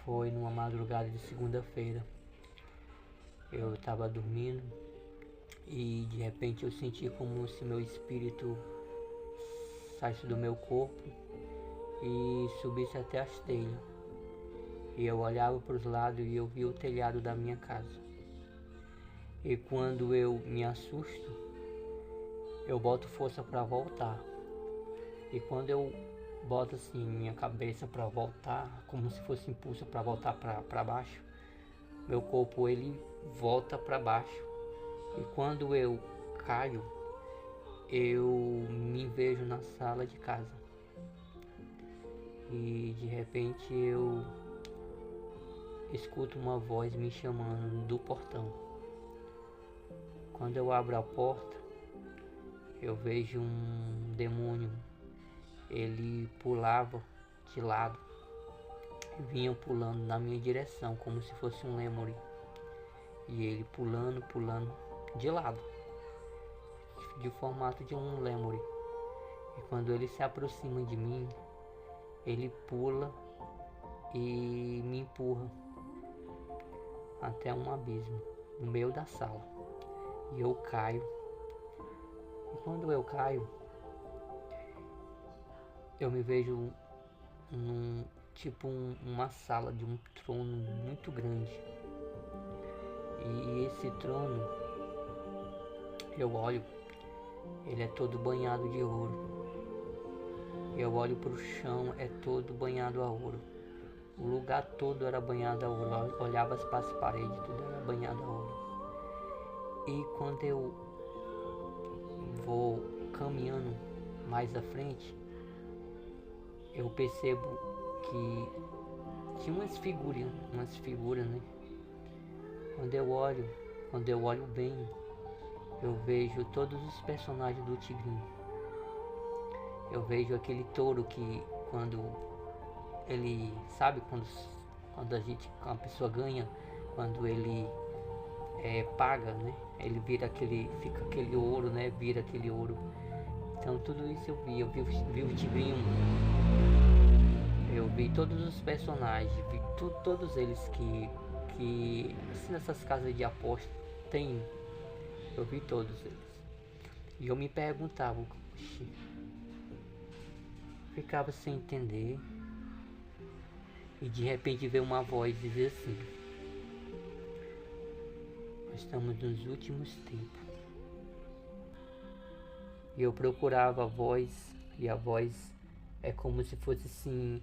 Foi numa madrugada de segunda-feira. Eu estava dormindo e de repente eu senti como se meu espírito saísse do meu corpo e subisse até as telhas. E eu olhava para os lados e eu via o telhado da minha casa. E quando eu me assusto, eu boto força para voltar. E quando eu boto assim minha cabeça para voltar, como se fosse impulso para voltar para baixo, meu corpo ele volta para baixo. E quando eu caio, eu me vejo na sala de casa. E de repente eu escuto uma voz me chamando do portão. Quando eu abro a porta, eu vejo um demônio. Ele pulava de lado e vinha pulando na minha direção como se fosse um lemuri. E ele pulando de lado, de formato de um lemuri. E quando ele se aproxima de mim, ele pula e me empurra até um abismo no meio da sala. E eu caio. E quando eu caio, eu me vejo num uma sala de um trono muito grande. E esse trono, eu olho, ele é todo banhado de ouro. Eu olho para o chão, é todo banhado a ouro. O lugar todo era banhado a ouro. Eu olhava para as paredes, tudo era banhado a ouro. E quando eu vou caminhando mais à frente, eu percebo que tinha umas figuras, né? Quando eu olho bem, eu vejo todos os personagens do Tigrinho. Eu vejo aquele touro que quando ele, sabe, quando a pessoa ganha, quando ele paga, né? Ele fica aquele ouro, né? Vira aquele ouro. Então tudo isso vi o Tigrinho. Eu vi todos os personagens, vi todos eles que assim, nessas casas de aposta tem. Eu vi todos eles. E eu me perguntava, oxi, ficava sem entender. E de repente veio uma voz dizer assim: nós estamos nos últimos tempos. E eu procurava a voz, e a voz é como se fosse assim,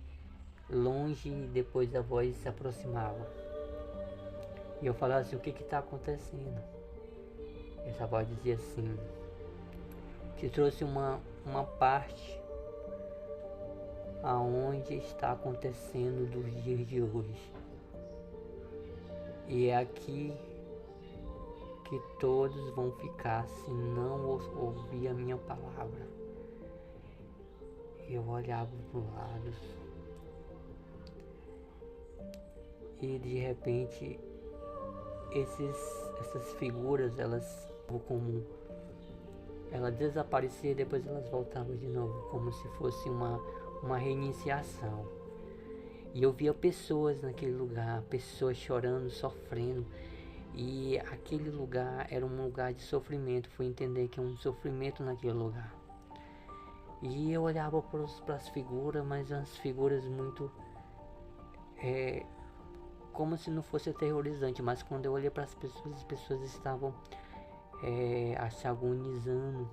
longe, e depois a voz se aproximava. E eu falava assim: o que está acontecendo? E essa voz dizia assim: te trouxe uma parte aonde está acontecendo dos dias de hoje. E é aqui que todos vão ficar se não ouvir a minha palavra. Eu olhava para o lado e de repente essas figuras, elas desapareciam e depois elas voltavam de novo, como se fosse uma reiniciação. E eu via pessoas naquele lugar, pessoas chorando, sofrendo. E aquele lugar era um lugar de sofrimento. Fui entender que é um sofrimento naquele lugar. E eu olhava para as figuras, mas as figuras muito como se não fosse aterrorizante. Mas quando eu olhei para as pessoas estavam se agonizando.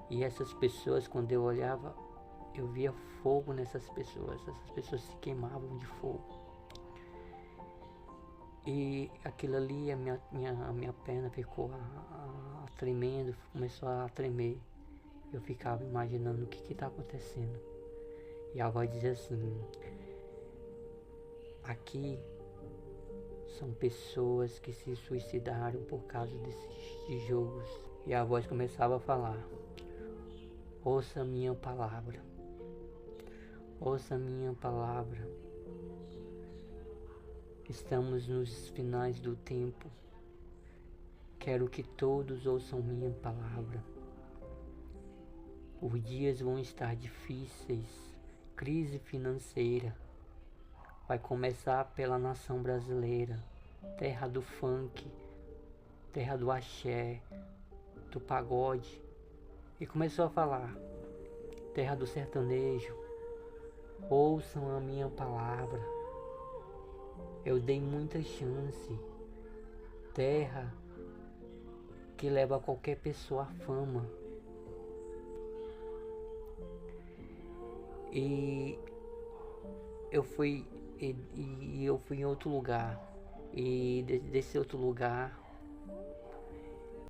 E essas pessoas, quando eu olhava, eu via fogo nessas pessoas. Essas pessoas se queimavam de fogo. E aquilo ali, a minha perna ficou tremendo, começou a tremer. Eu ficava imaginando o que está acontecendo. E a voz dizia assim: aqui são pessoas que se suicidaram por causa desses jogos. E a voz começava a falar: ouça minha palavra. Ouça minha palavra. Estamos nos finais do tempo. Quero que todos ouçam minha palavra. Os dias vão estar difíceis. Crise financeira. vai começar pela nação brasileira, terra do funk, terra do axé, do pagode. E começou a falar: terra do sertanejo, ouçam a minha palavra. Eu dei muita chance. Terra que leva qualquer pessoa à fama. E eu fui em outro lugar. E desse outro lugar